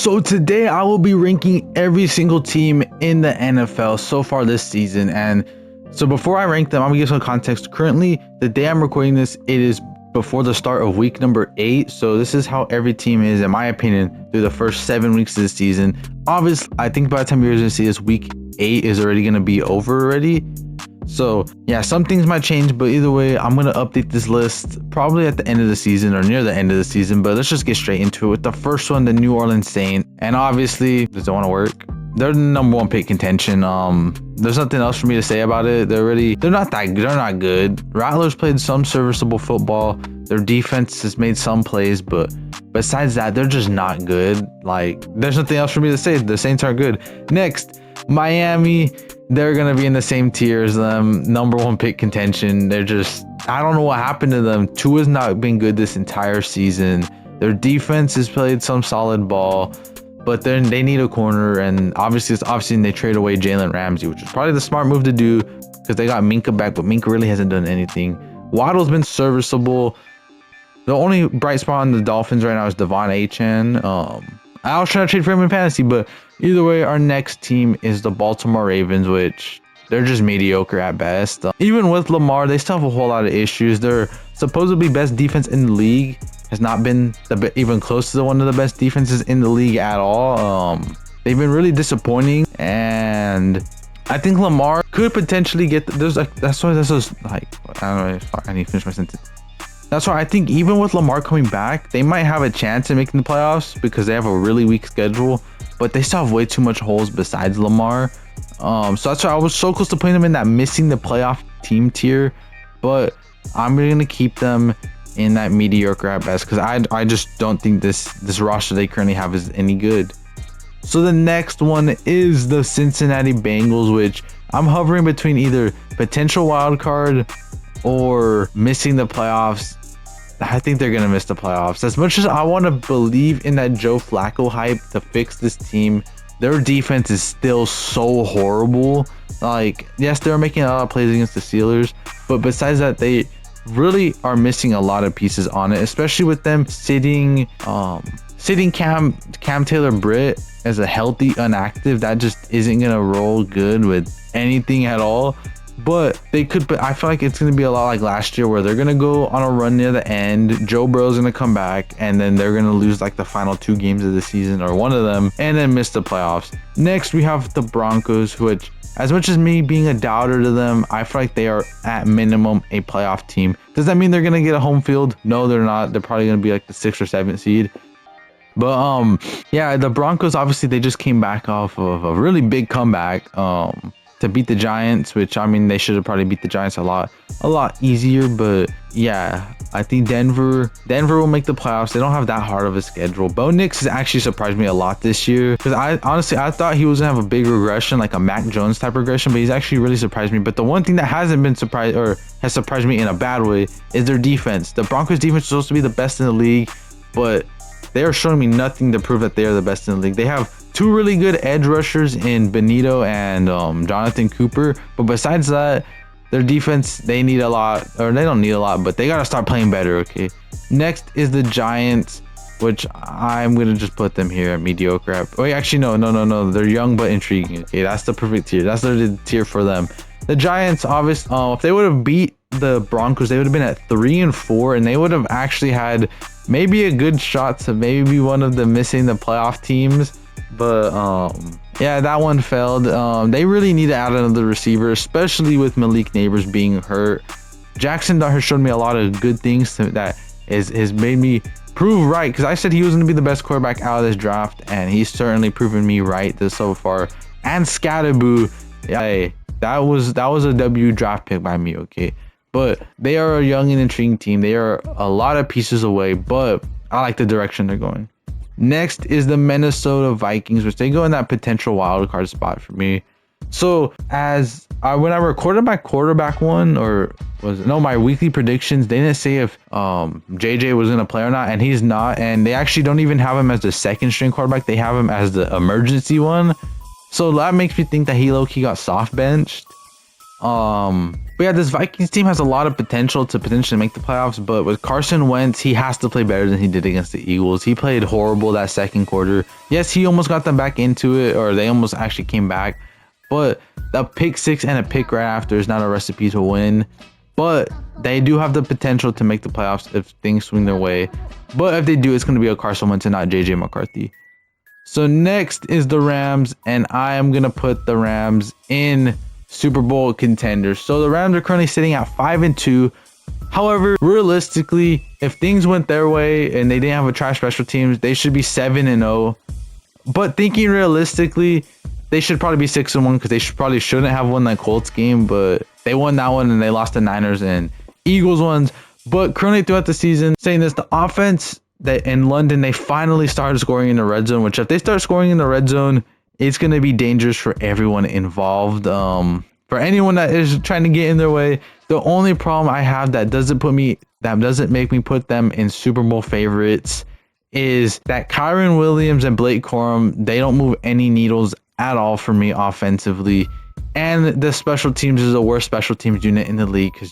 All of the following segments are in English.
So today I will be ranking every single team in the NFL so far this season. And so before I rank them, I'm gonna give some context. Currently, the day I'm recording this, it is before the start of week number 8. So this is how every team is, in my opinion, through the first 7 weeks of the season. Obviously, I think by the time you're gonna see this, week 8 is already gonna be over already. So yeah, some things might change, but either way, I'm gonna update this list probably at the end of the season or near the end of the season. But let's just get straight into it with the first one, the New Orleans Saints. And obviously, does it want to work? They're the number 1 pick contention. There's nothing else for me to say about it. They're not that good. They're not good. Rattlers played some serviceable football. Their defense has made some plays, but besides that, they're just not good. Like, there's nothing else for me to say. The Saints aren't good. Next, Miami. They're going to be in the same tier as them. Number 1 pick contention. They're just, I don't know what happened to them. Tua's not been good this entire season. Their defense has played some solid ball, but then they need a corner. And obviously they trade away Jalen Ramsey, which is probably the smart move to do because they got Minka back, but Minka really hasn't done anything. Waddle's been serviceable. The only bright spot on the Dolphins right now is Devon Achane. I was trying to trade for him in fantasy, but either way, our next team is the Baltimore Ravens, which they're just mediocre at best. Even with Lamar, they still have a whole lot of issues. Their supposedly best defense in the league has not been even close to one of the best defenses in the league at all. They've been really disappointing, and I think Lamar could potentially get. I don't know. I need to finish my sentence. That's why I think even with Lamar coming back, they might have a chance at making the playoffs because they have a really weak schedule, but they still have way too much holes besides Lamar. So that's why I was so close to putting them in that missing the playoff team tier, but I'm going to keep them in that mediocre at best because I just don't think this roster they currently have is any good. So the next one is the Cincinnati Bengals, which I'm hovering between either potential wild card or missing the playoffs. I think they're gonna miss the playoffs. As much as I want to believe in that Joe Flacco hype to fix this team, their defense is still so horrible. Like, yes, they're making a lot of plays against the Steelers, but besides that, they really are missing a lot of pieces on it, especially with them sitting Cam Taylor-Britt as a healthy inactive. That just isn't gonna roll good with anything at all. But they could, but I feel like it's going to be a lot like last year where they're going to go on a run near the end. Joe Burrow's going to come back and then they're going to lose like the final 2 games of the season or one of them and then miss the playoffs. Next, we have the Broncos, which, as much as me being a doubter to them, I feel like they are at minimum a playoff team. Does that mean they're going to get a home field? No, they're not. They're probably going to be like the 6th or 7th seed. But yeah, the Broncos, obviously they just came back off of a really big comeback. To beat the Giants, which I mean they should have probably beat the Giants a lot easier, but yeah, I think Denver will make the playoffs. They don't have that hard of a schedule. Bo Nix has actually surprised me a lot this year because I thought he was gonna have a big regression, like a Mac Jones type regression, but he's actually really surprised me. But the one thing that hasn't been surprised or has surprised me in a bad way is their defense. The Broncos defense is supposed to be the best in the league, but they are showing me nothing to prove that they are the best in the league. They have 2 really good edge rushers in Benito and Jonathan Cooper, but besides that, their defense, they need a lot, or they don't need a lot, but they gotta start playing better. Okay, next is the Giants, which I'm gonna just put them here at mediocre. Wait, actually no, they're young but intriguing. Okay, that's the perfect tier. That's the tier for them. The Giants, obviously, if they would have beat the Broncos, they would have been at 3-4, and they would have actually had maybe a good shot to maybe be one of the missing the playoff teams. But yeah, that one failed. They really need to add another receiver, especially with Malik Neighbors being hurt. Jackson Dart has shown me a lot of good things that has made me prove right, because I said he was going to be the best quarterback out of this draft, and he's certainly proven me right this so far. And Scatterboo, yeah, that was a W draft pick by me. Okay, but they are a young and intriguing team. They are a lot of pieces away, but I like the direction they're going. Next is the Minnesota Vikings, which they go in that potential wild card spot for me. So when I recorded my quarterback one, my weekly predictions, they didn't say if JJ was gonna play or not, and he's not. And they actually don't even have him as the 2nd string quarterback. They have him as the emergency one. So that makes me think that he low-key got soft benched. But yeah, this Vikings team has a lot of potential to potentially make the playoffs, but with Carson Wentz, he has to play better than he did against the Eagles. He played horrible that second quarter. Yes, he almost got them back into it, or they almost actually came back, but a pick six and a pick right after is not a recipe to win. But they do have the potential to make the playoffs if things swing their way. But if they do, it's going to be a Carson Wentz and not JJ McCarthy. So next is the Rams, and I am going to put the Rams in Super Bowl contenders. So the Rams are currently sitting at 5-2. However, realistically, if things went their way and they didn't have a trash special teams, they should be 7-0. But thinking realistically, they should probably be 6-1 because they probably shouldn't have won that Colts game, but they won that one and they lost the Niners and Eagles ones. But currently throughout the season, saying this, the offense that in London, they finally started scoring in the red zone, which if they start scoring in the red zone, it's going to be dangerous for everyone involved. For anyone that is trying to get in their way, the only problem I have that doesn't make me put them in Super Bowl favorites is that Kyron Williams and Blake Corum, they don't move any needles at all for me offensively. And the special teams is the worst special teams unit in the league because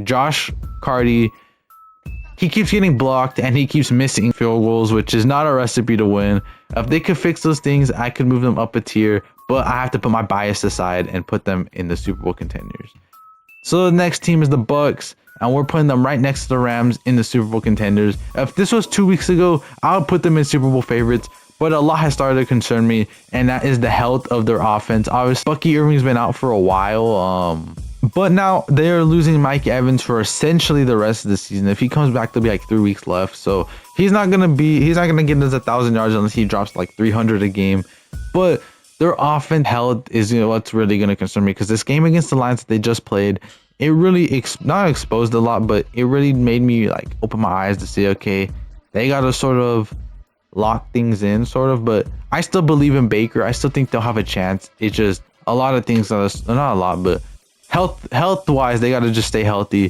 Josh Carty, he keeps getting blocked and he keeps missing field goals, which is not a recipe to win. If they could fix those things, I could move them up a tier, but I have to put my bias aside and put them in the Super Bowl contenders. So the next team is the Bucks, and we're putting them right next to the Rams in the Super Bowl contenders. If this was 2 weeks ago, I would put them in Super Bowl favorites, but a lot has started to concern me, and that is the health of their offense. Obviously, Bucky Irving's been out for a while, but now they are losing Mike Evans for essentially the rest of the season. If he comes back, there'll be like 3 weeks left, so he's not gonna get us 1,000 yards unless he drops like 300 a game. But their offense health is what's really gonna concern me, because this game against the Lions that they just played, it really not exposed a lot, but it really made me like open my eyes to see, okay, they gotta sort of lock things in, sort of. But I still believe in Baker. I still think they'll have a chance. It's just a lot of things, not a lot, but health wise, they gotta just stay healthy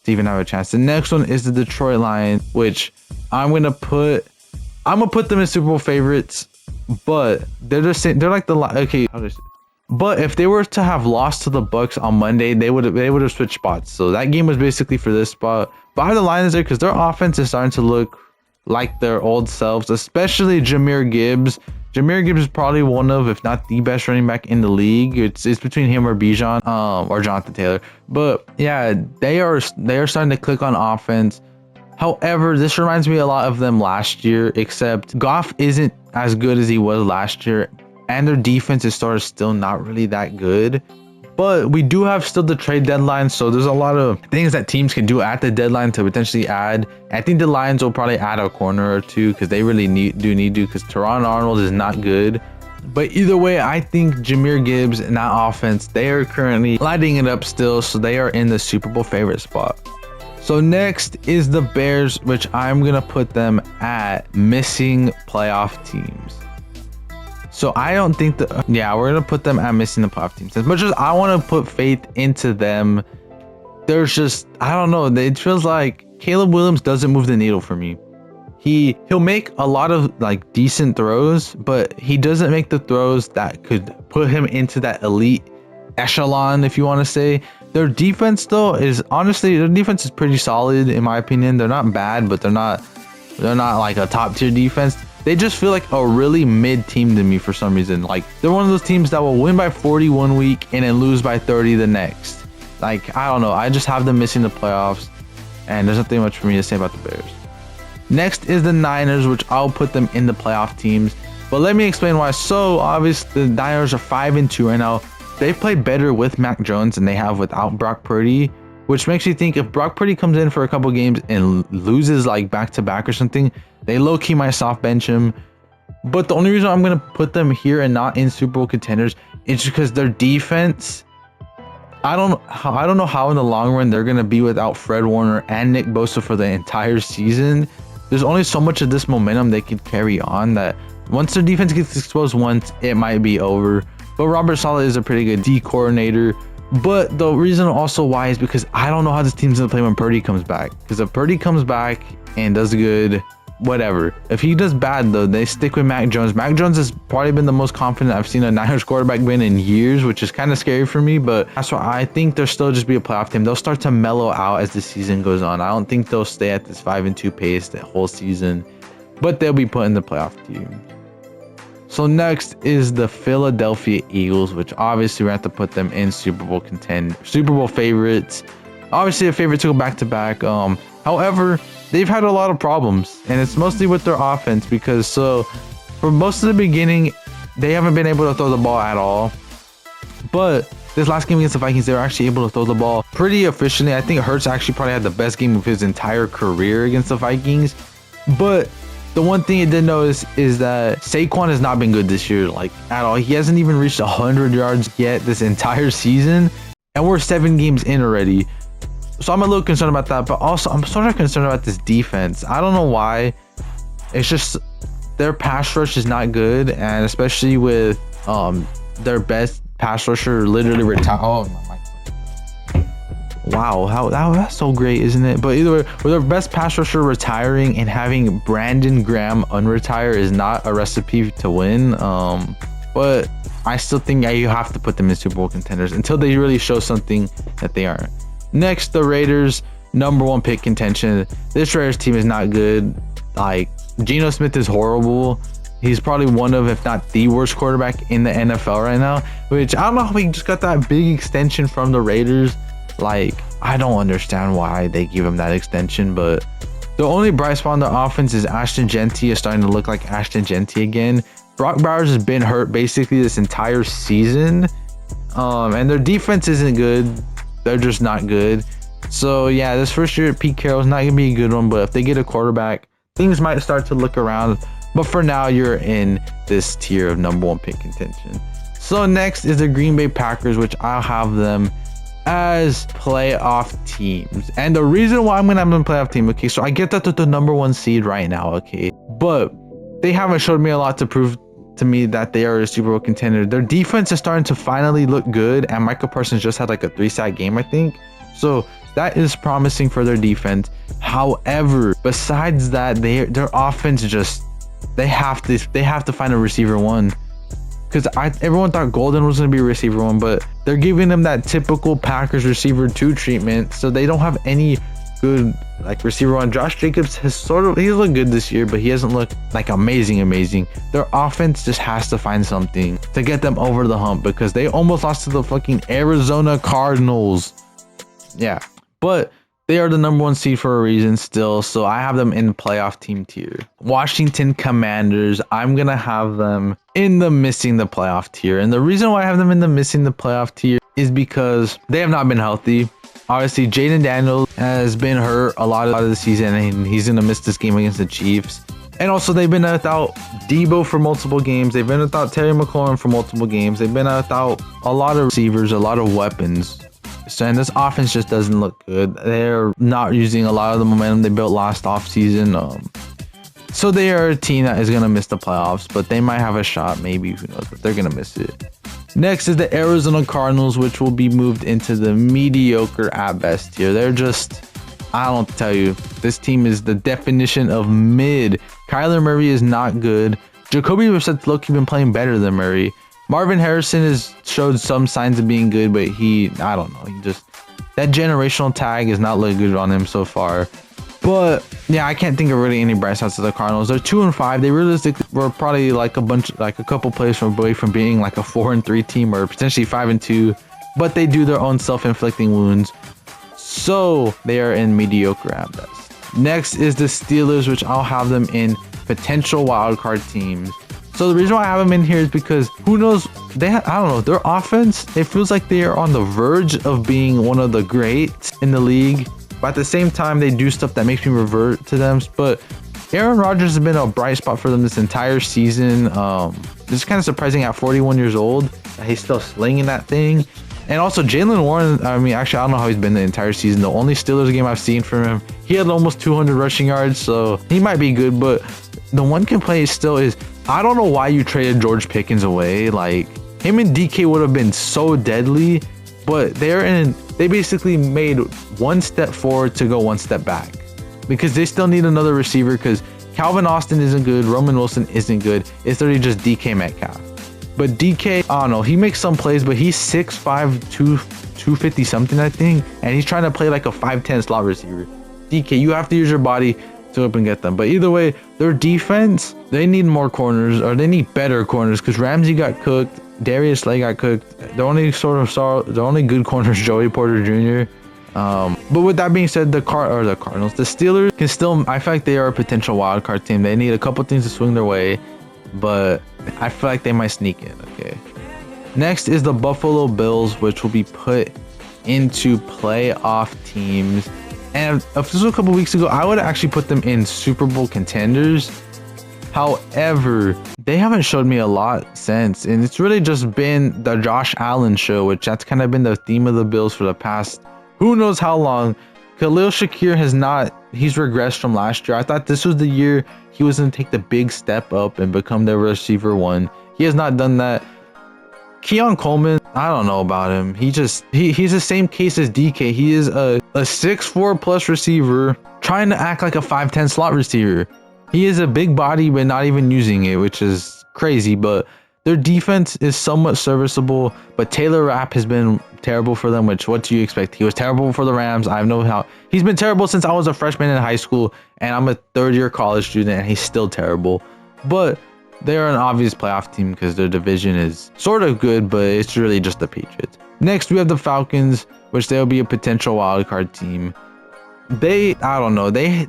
to even have a chance. The next one is the Detroit Lions, which I'm gonna put them in Super Bowl favorites, but they're like but if they were to have lost to the Bucks on Monday, they would have switched spots. So that game was basically for this spot. But I have the Lions there because their offense is starting to look like their old selves, especially Jahmyr Gibbs. Jahmyr Gibbs is probably one of, if not the best running back in the league. It's between him or Bijan, or Jonathan Taylor. But yeah, they are starting to click on offense. However, this reminds me a lot of them last year, except Goff isn't as good as he was last year, and their defense is sort of still not really that good. But we do have still the trade deadline, so there's a lot of things that teams can do at the deadline to potentially add. I think the Lions will probably add a corner or two because they really need to, because Teron Arnold is not good. But either way, I think Jahmyr Gibbs and that offense, they are currently lighting it up still, so they are in the Super Bowl favorite spot. So next is the Bears, which I'm going to put them at missing playoff teams. So I don't think we're going to put them at missing the playoff teams. As much as I want to put faith into them, there's just, I don't know. It feels like Caleb Williams doesn't move the needle for me. He'll make a lot of like decent throws, but he doesn't make the throws that could put him into that elite echelon, if you want to say. Their defense though is pretty solid in my opinion. They're not bad, but they're not like a top tier defense. They just feel like a really mid team to me for some reason. Like they're one of those teams that will win by 40 1 week and then lose by 30 the next. Like, I don't know. I just have them missing the playoffs, and there's nothing much for me to say about the Bears. Next is the Niners, which I'll put them in the playoff teams. But let me explain why. So obviously the Niners are 5-2 right now. They've played better with Mac Jones than they have without Brock Purdy, which makes me think if Brock Purdy comes in for a couple games and loses like back-to-back or something, they low-key might soft bench him. But the only reason I'm going to put them here and not in Super Bowl contenders is because their defense, I don't know how in the long run they're going to be without Fred Warner and Nick Bosa for the entire season. There's only so much of this momentum they could carry on that once their defense gets exposed once, it might be over. But Robert Saleh is a pretty good D coordinator. But the reason also why is because I don't know how this team's going to play when Purdy comes back. Because if Purdy comes back and does good, whatever. If he does bad though, they stick with Mac Jones. Mac Jones has probably been the most confident I've seen a Niners quarterback been in years, which is kind of scary for me, but that's why I think they'll still just be a playoff team. They'll start to mellow out as the season goes on. I don't think they'll stay at this 5-2 pace the whole season, but they'll be put in the playoff team. So next is the Philadelphia Eagles, which obviously we have to put them in Super Bowl favorites. Obviously a favorite to go back to back. However, they've had a lot of problems, and it's mostly with their offense because for most of the beginning, they haven't been able to throw the ball at all. But this last game against the Vikings, they were actually able to throw the ball pretty efficiently. I think Hurts actually probably had the best game of his entire career against the Vikings. But the one thing I did notice is that Saquon has not been good this year, like at all. He hasn't even reached 100 yards yet this entire season, and we're 7 games in already. So I'm a little concerned about that, but also I'm sort of concerned about this defense. I don't know why. It's just their pass rush is not good, and especially with their best pass rusher literally retired. Oh my! Wow, that's so great, isn't it? But either way, with their best pass rusher retiring and having Brandon Graham unretire is not a recipe to win. But I still think you have to put them in Super Bowl contenders until they really show something that they aren't. Next, the Raiders, #1 pick contention. This Raiders team is not good. Like, Geno Smith is horrible. He's probably one of, if not the worst quarterback in the NFL right now, which I don't know how he just got that big extension from the Raiders. Like, I don't understand why they give him that extension, but the only bright spot on the offense is Ashton Genty is starting to look like Ashton Genty again. Brock Bowers has been hurt basically this entire season, and their defense isn't good. They're just not good. So yeah, this first year at Pete Carroll is not gonna be a good one, but if they get a quarterback, things might start to look around. But for now, you're in this tier of #1 pick contention. So next is the Green Bay Packers, which I'll have them as playoff teams. And the reason why I'm gonna have them playoff team, okay, so I get that they're the #1 seed right now, okay, but they haven't showed me a lot to prove to me that they are a Super Bowl contender. Their defense is starting to finally look good, and Michael Parsons just had like a 3-sack game, I think. So that is promising for their defense. However, besides that, their offense just they have to find a receiver one. Because everyone thought Golden was going to be a receiver one, but they're giving them that typical Packers receiver 2 treatment, so they don't have any good like receiver one. Josh Jacobs he's looked good this year, but he hasn't looked like amazing. Their offense just has to find something to get them over the hump, because they almost lost to the fucking Arizona Cardinals. Yeah, but they are the #1 seed for a reason still, so I have them in playoff team tier. Washington Commanders, I'm gonna have them in the missing the playoff tier, and the reason why I have them in the missing the playoff tier is because they have not been healthy. Obviously, Jaden Daniels has been hurt a lot of the season, and he's gonna miss this game against the Chiefs. And also, they've been without Debo for multiple games. They've been without Terry McLaurin for multiple games. They've been without a lot of receivers, a lot of weapons. So, and this offense just doesn't look good. They're not using a lot of the momentum they built last offseason. So they are a team that is going to miss the playoffs, but they might have a shot, maybe, who knows, but they're going to miss it. Next is the Arizona Cardinals, which will be moved into the mediocre at best tier. They're just, I don't tell you, this team is the definition of mid. Kyler Murray is not good. Jacoby Brissett's low-key been playing better than Murray. Marvin Harrison has showed some signs of being good, but I don't know. That generational tag is not looking good on him so far. But yeah, I can't think of really any bright spots of the Cardinals. They're 2-5. They realistically were probably like a couple plays away from being like a 4-3 team, or potentially 5-2. But they do their own self-inflicting wounds, so they are in mediocre at best. Next is the Steelers, which I'll have them in potential wildcard teams. So the reason why I have them in here is because who knows, I don't know, their offense, it feels like they are on the verge of being one of the greats in the league, but at the same time they do stuff that makes me revert to them. But Aaron Rodgers has been a bright spot for them this entire season. It's kind of surprising at 41 years old that he's still slinging that thing. And also Jaylen Warren, I mean, actually I don't know how he's been the entire season. The only Steelers game I've seen from him, he had almost 200 rushing yards, so he might be good. But the one complaint still is, I don't know why you traded George Pickens away. Like, him and DK would have been so deadly, but they basically made one step forward to go one step back, because they still need another receiver, because Calvin Austin isn't good. Roman Wilson isn't good. It's literally just DK Metcalf. But DK, I don't know, he makes some plays, but he's 6'5", 250 something, I think. And he's trying to play like a 5'10" slot receiver. DK, you have to use your body to up and get them. But either way, their defense, they need more corners, or they need better corners, because Ramsey got cooked, Darius Slay got cooked. The only good corner is Joey Porter Jr. But with that being said, the Cardinals, the Steelers can still, I feel like they are a potential wild card team. They need a couple things to swing their way, but I feel like they might sneak in. Okay. Next is the Buffalo Bills, which will be put into playoff teams. And if this was a couple weeks ago, I would actually put them in Super Bowl contenders. However, they haven't showed me a lot since, and it's really just been the Josh Allen show, which that's kind of been the theme of the Bills for the past who knows how long. Khalil Shakir he's regressed from last year. I thought this was the year he was going to take the big step up and become the receiver one. He has not done that. Keon Coleman, I don't know about him. He's the same case as DK. He is a 6'4" plus receiver trying to act like a 5'10" slot receiver. He is a big body, but not even using it, which is crazy. But their defense is somewhat serviceable, but Taylor Rapp has been terrible for them, which what do you expect? He was terrible for the Rams. I know how he's been terrible since I was a freshman in high school, and I'm a third-year college student, and he's still terrible. But they're an obvious playoff team because their division is sort of good, but it's really just the Patriots. Next, we have the Falcons, which they'll be a potential wild card team. I don't know. They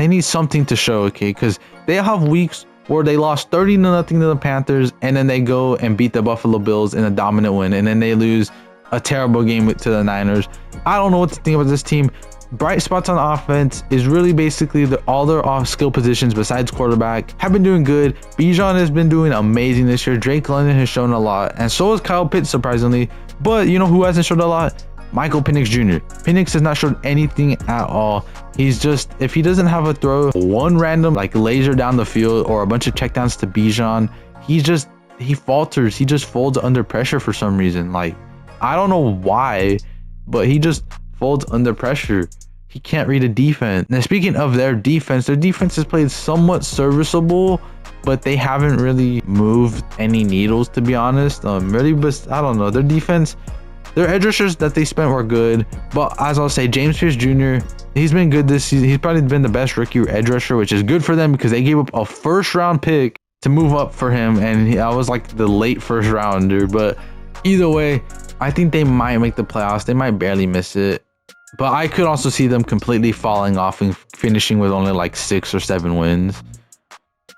need something to show, okay? Because they have weeks where they lost 30-0 to the Panthers, and then they go and beat the Buffalo Bills in a dominant win, and then they lose a terrible game to the Niners. I don't know what to think about this team. Bright spots on offense is really basically all their off skill positions besides quarterback have been doing good. Bijan has been doing amazing this year. Drake London has shown a lot, and so has Kyle Pitts, surprisingly. But you know who hasn't shown a lot? Michael Penix Jr. Penix has not shown anything at all. He's just, if he doesn't have a throw, one random like laser down the field or a bunch of checkdowns to Bijan, he falters. He just folds under pressure for some reason. Like, I don't know why, but he just folds under pressure. He can't read a defense. Now, speaking of their defense has played somewhat serviceable, but they haven't really moved any needles, to be honest. Really, but I don't know. Their defense, their edge rushers that they spent were good, but as I'll say, James Pierce Jr., he's been good this season. He's probably been the best rookie edge rusher, which is good for them because they gave up a first-round pick to move up for him, and I was like the late first-rounder. But either way, I think they might make the playoffs. They might barely miss it, but I could also see them completely falling off and finishing with only like 6 or 7 wins.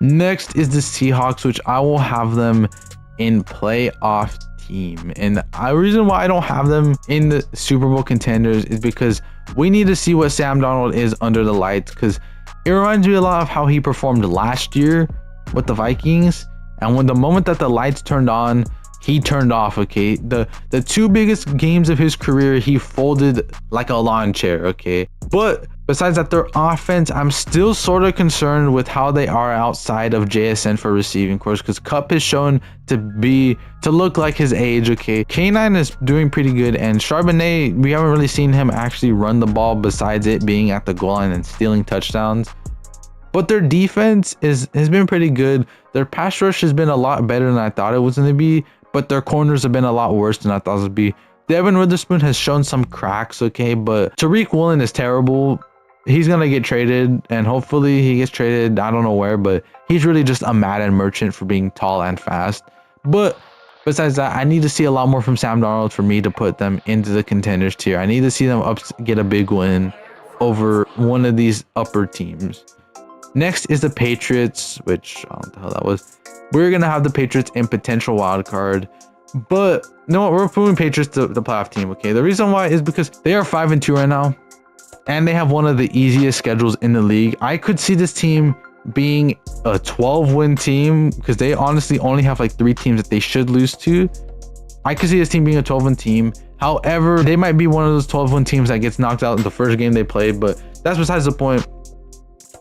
Next is the Seahawks, which I will have them in playoff team, and the reason why I don't have them in the Super Bowl contenders is because we need to see what Sam Darnold is under the lights, because it reminds me a lot of how he performed last year with the Vikings, and when the moment that the lights turned on, he turned off. Okay, the 2 biggest games of his career, he folded like a lawn chair. Okay, but besides that, their offense, I'm still sort of concerned with how they are outside of JSN for receiving course, because Kupp is shown to look like his age. Okay, K9 is doing pretty good, and Charbonnet, we haven't really seen him actually run the ball besides it being at the goal line and stealing touchdowns. But their defense has been pretty good. Their pass rush has been a lot better than I thought it was going to be, but their corners have been a lot worse than I thought it would be. Devin Witherspoon has shown some cracks, okay, but Tariq Woolen is terrible. He's going to get traded, and hopefully he gets traded, I don't know where, but he's really just a Madden merchant for being tall and fast. But besides that, I need to see a lot more from Sam Darnold for me to put them into the contenders tier. I need to see them get a big win over one of these upper teams. Next is the Patriots, which I don't know what the hell that was. We're going to have the Patriots in potential wild card. But you know what? We're moving Patriots to the playoff team, okay? The reason why is because they are 5-2 right now, and they have one of the easiest schedules in the league. I could see this team being a 12-win team because they honestly only have like 3 teams that they should lose to. I could see this team being a 12-win team. However, they might be one of those 12-win teams that gets knocked out in the first game they played, but that's besides the point.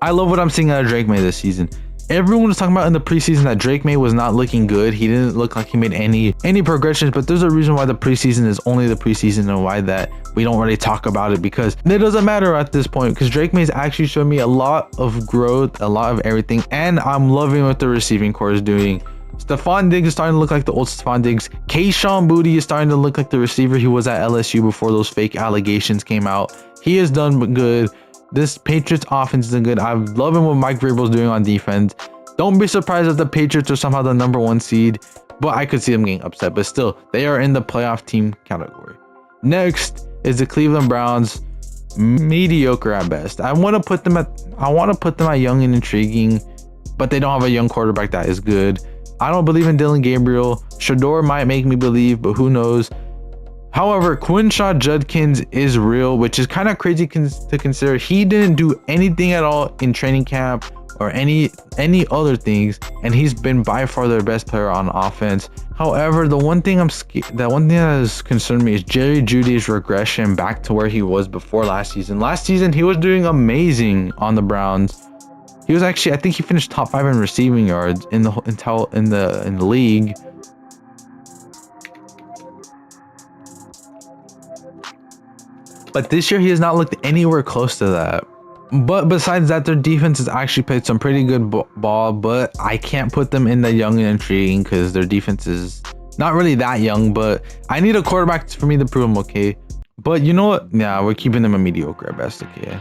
I love what I'm seeing out of Drake May this season. everyone was talking about in the preseason that Drake May was not looking good. He didn't look like he made any progressions, but there's a reason why the preseason is only the preseason and why that we don't really talk about it, because it doesn't matter at this point, because Drake May's actually showed me a lot of growth, a lot of everything, and I'm loving what the receiving core is doing. Stephon Diggs is starting to look like the old Stephon Diggs. Kayshon Boutte is starting to look like the receiver he was at LSU before those fake allegations came out. He has done good. This Patriots offense is good. I'm loving what Mike Vrabel's doing on defense. Don't be surprised if the Patriots are somehow the #1 seed, but I could see them getting upset. But still, they are in the playoff team category. Next is the Cleveland Browns, mediocre at best. I want to put them at young and intriguing, but they don't have a young quarterback that is good. I don't believe in Dylan Gabriel. Shador might make me believe, but who knows? However, Quinshaw Judkins is real, which is kind of crazy to consider. He didn't do anything at all in training camp or any other things, and he's been by far their best player on offense. However, the one thing that has concerned me is Jerry Jeudy's regression back to where he was before last season. Last season, he was doing amazing on the Browns. He was actually, I think he finished top 5 in receiving yards in the league. But this year, he has not looked anywhere close to that. But besides that, their defense has actually played some pretty good ball, but I can't put them in the young and intriguing because their defense is not really that young, but I need a quarterback for me to prove them okay. But you know what? Yeah, we're keeping them a mediocre at best, okay?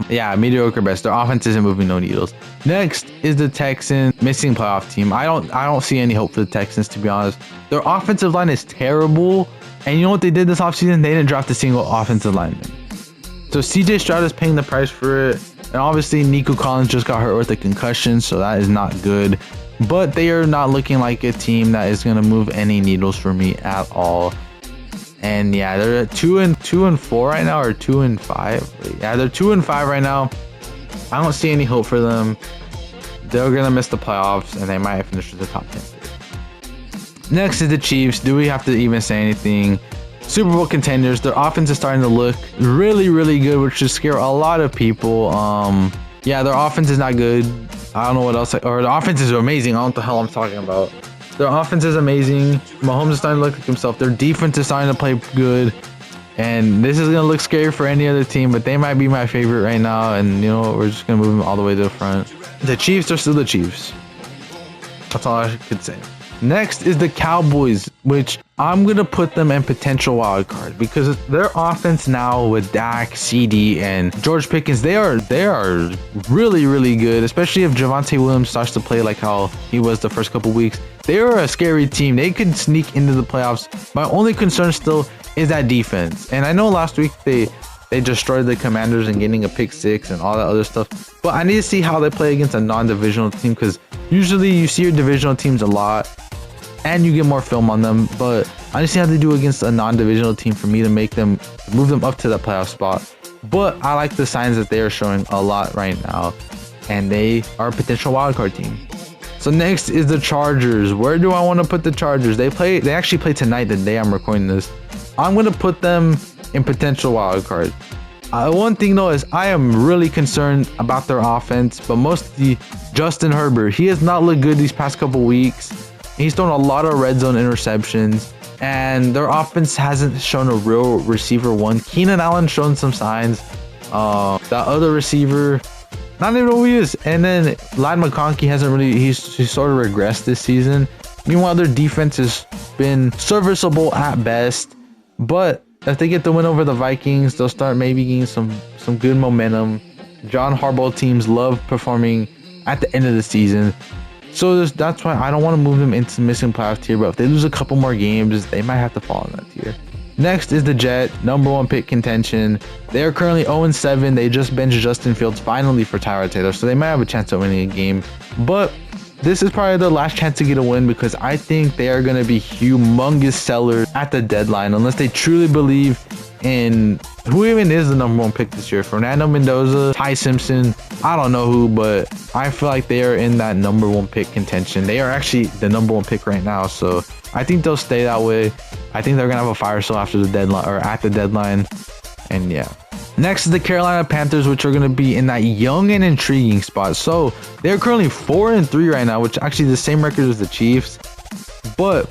Yeah, mediocre at best. Their offense isn't moving no needles. Next is the Texans, missing playoff team. I don't see any hope for the Texans, to be honest. Their offensive line is terrible. And you know what they did this offseason? They didn't draft a single offensive lineman. So CJ Stroud is paying the price for it. And obviously Nico Collins just got hurt with a concussion, so that is not good. But they are not looking like a team that is going to move any needles for me at all. And yeah, they're at 2-4 right now, or 2-5. Yeah, they're 2-5 right now. I don't see any hope for them. They're going to miss the playoffs, and they might finish with the top 10. Next is the Chiefs. Do we have to even say anything? Super Bowl contenders. Their offense is starting to look really, really good, which should scare a lot of people. Yeah, their offense is not good. I don't know what else. Or the offense is amazing. I don't know what the hell I'm talking about. Their offense is amazing. Mahomes is starting to look like himself. Their defense is starting to play good. And this is going to look scary for any other team, but they might be my favorite right now. And you know what? We're just going to move them all the way to the front. The Chiefs are still the Chiefs. That's all I could say. Next is the Cowboys, which I'm going to put them in potential wild card because their offense now with Dak, CD, and George Pickens, they are really, really good, especially if Javonte Williams starts to play like how he was the first couple weeks. They are a scary team. They could sneak into the playoffs. My only concern still is that defense. And I know last week they destroyed the Commanders and getting a pick 6 and all that other stuff. But I need to see how they play against a non-divisional team because usually you see your divisional teams a lot and you get more film on them. But I just see how they do against a non-divisional team for me to move them up to that playoff spot. But I like the signs that they are showing a lot right now. And they are a potential wildcard team. So next is the Chargers. Where do I want to put the Chargers? They actually play tonight, the day I'm recording this. I'm going to put them in potential wild card. One thing though is I am really concerned about their offense, but mostly Justin Herbert. He has not looked good these past couple weeks. He's thrown a lot of red zone interceptions, and their offense hasn't shown a real receiver one. Keenan Allen's shown some signs. That other receiver, not even know who he is. And then Ladd McConkey hasn't really. He's sort of regressed this season. Meanwhile, their defense has been serviceable at best, but if they get the win over the Vikings, they'll start maybe getting some good momentum. John Harbaugh teams love performing at the end of the season. So that's why I don't want to move them into missing playoff tier. But if they lose a couple more games, they might have to fall in that tier. Next is the Jet, #1 pick contention. They are currently 0-7. They just benched Justin Fields finally for Tyrod Taylor. So they might have a chance of winning a game. But this is probably their last chance to get a win because I think they are going to be humongous sellers at the deadline unless they truly believe in who even is the #1 pick this year. Fernando Mendoza, Ty Simpson, I don't know who, but I feel like they are in that #1 pick contention. They are actually the #1 pick right now, so I think they'll stay that way. I think they're going to have a fire sale after the deadline or at the deadline, and yeah. Next is the Carolina Panthers, which are going to be in that young and intriguing spot. So they're currently 4-3 right now, which actually the same record as the Chiefs, but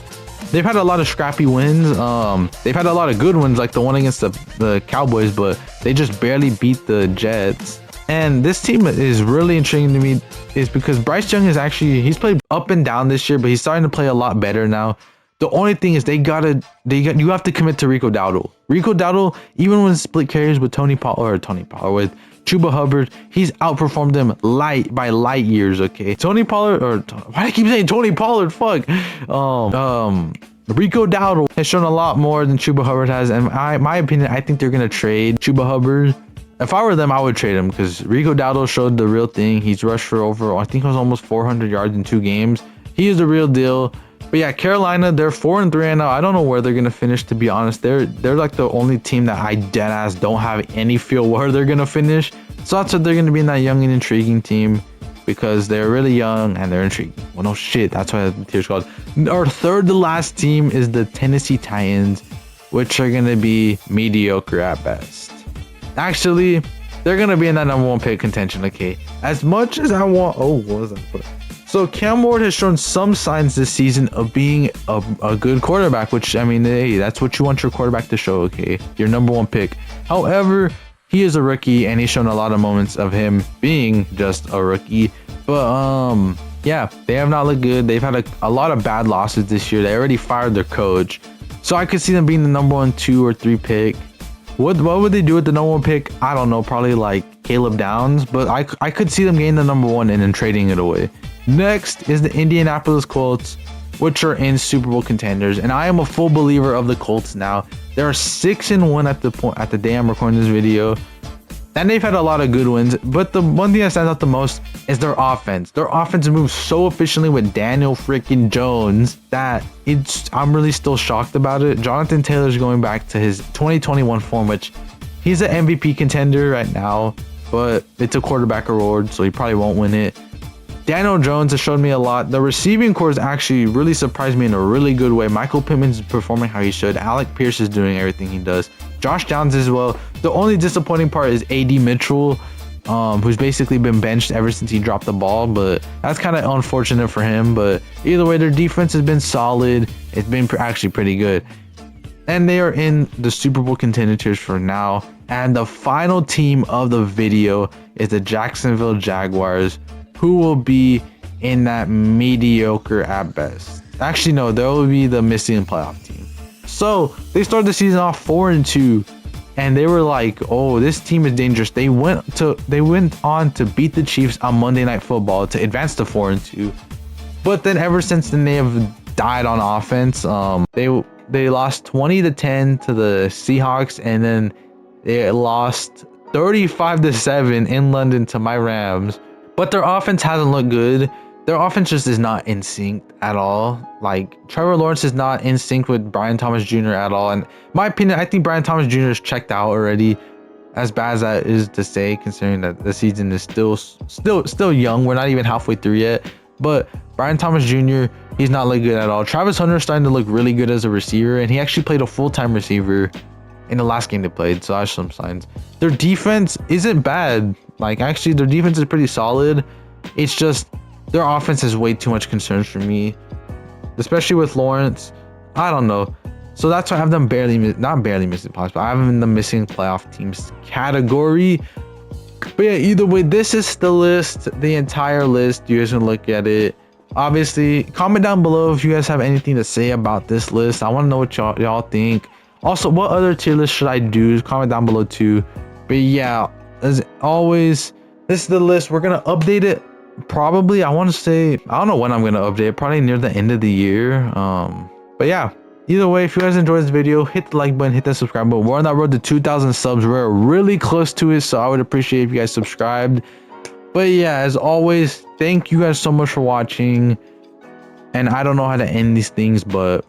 they've had a lot of scrappy wins. They've had a lot of good wins, like the one against the Cowboys, but they just barely beat the Jets. And this team is really intriguing to me, is because Bryce Young is he's played up and down this year, but he's starting to play a lot better now. The only thing is you have to commit to Rico Dowdle. Rico Dowdle, even when split carries with with Chuba Hubbard, he's outperformed them by light years. Okay, Tony Pollard, or why do I keep saying Tony Pollard? Fuck. Rico Dowdle has shown a lot more than Chuba Hubbard has, and my opinion, I think they're gonna trade Chuba Hubbard. If I were them, I would trade him, because Rico Dowdle showed the real thing. He's rushed for over, I think it was almost 400 yards in 2 games. He is the real deal. But yeah, Carolina, they're 4-3 right now. I don't know where they're gonna finish, to be honest. They're like the only team that I deadass don't have any feel where they're gonna finish. So that's what they're gonna be, in that young and intriguing team, because they're really young and they're intriguing. Well, no shit, that's why the tier's called. Our third to last team is the Tennessee Titans, which are gonna be mediocre at best. Actually, they're gonna be in that number 1 pick contention. Okay, as much as I want, what was that? So Cam Ward has shown some signs this season of being a good quarterback, which, I mean, hey, that's what you want your quarterback to show. Okay, your number 1 pick. However, he is a rookie, and he's shown a lot of moments of him being just a rookie. But yeah, they have not looked good. They've had a lot of bad losses this year. They already fired their coach, so I could see them being the number 1, 2, or 3 pick. What would they do with the number 1 pick? I don't know, probably like Caleb Downs, but I could see them getting the number 1 and then trading it away. Next is the Indianapolis Colts, which are in Super Bowl contenders, and I am a full believer of the Colts now. They're 6-1 at the day I'm recording this video, and they've had a lot of good wins. But the one thing that stands out the most is their offense. Their offense moves so efficiently with Daniel freaking Jones that I'm really still shocked about it. Jonathan Taylor's going back to his 2021 form, which he's an MVP contender right now, but it's a quarterback award, so he probably won't win it. Daniel Jones has shown me a lot. The receiving corps actually really surprised me in a really good way. Michael Pittman's performing how he should. Alec Pierce is doing everything he does. Josh Downs as well. The only disappointing part is AD Mitchell, who's basically been benched ever since he dropped the ball, but that's kind of unfortunate for him. But either way, their defense has been solid. It's been actually pretty good. And they are in the Super Bowl contenders for now. And the final team of the video is the Jacksonville Jaguars, who will be in that mediocre at best. Actually, no, they will be the missing playoff team. So they started the season off 4-2, and they were like, "Oh, this team is dangerous." They went on to beat the Chiefs on Monday Night Football to advance to 4-2. But then ever since then, they have died on offense. They lost 20-10 to the Seahawks, and then they lost 35-7 in London to my Rams. But their offense hasn't looked good. Their offense just is not in sync at all. Like, Trevor Lawrence is not in sync with Brian Thomas Jr. at all. And in my opinion, I think Brian Thomas Jr. is checked out already. As bad as that is to say, considering that the season is still young. We're not even halfway through yet. But Brian Thomas Jr., he's not looking good at all. Travis Hunter is starting to look really good as a receiver, and he actually played a full-time receiver in the last game they played, so that's some signs. Their defense isn't bad. Like, actually, their defense is pretty solid. It's just their offense has way too much concerns for me, especially with Lawrence. I don't know. So that's why I have them not barely missing playoffs, but I have them in the missing playoff teams category. But yeah, either way, this is the list, the entire list. You guys can look at it. Obviously, comment down below if you guys have anything to say about this list. I want to know what y'all think. Also, what other tier list should I do? Comment down below too. But yeah, as always, this is the list. We're gonna update it probably, I want to say, I don't know when I'm gonna update it, probably near the end of the year. But yeah, either way, if you guys enjoyed this video, hit the like button, hit the subscribe button. We're on that road to 2,000 subs. We're really close to it, so I would appreciate if you guys subscribed. But yeah, as always, thank you guys so much for watching. And I don't know how to end these things, but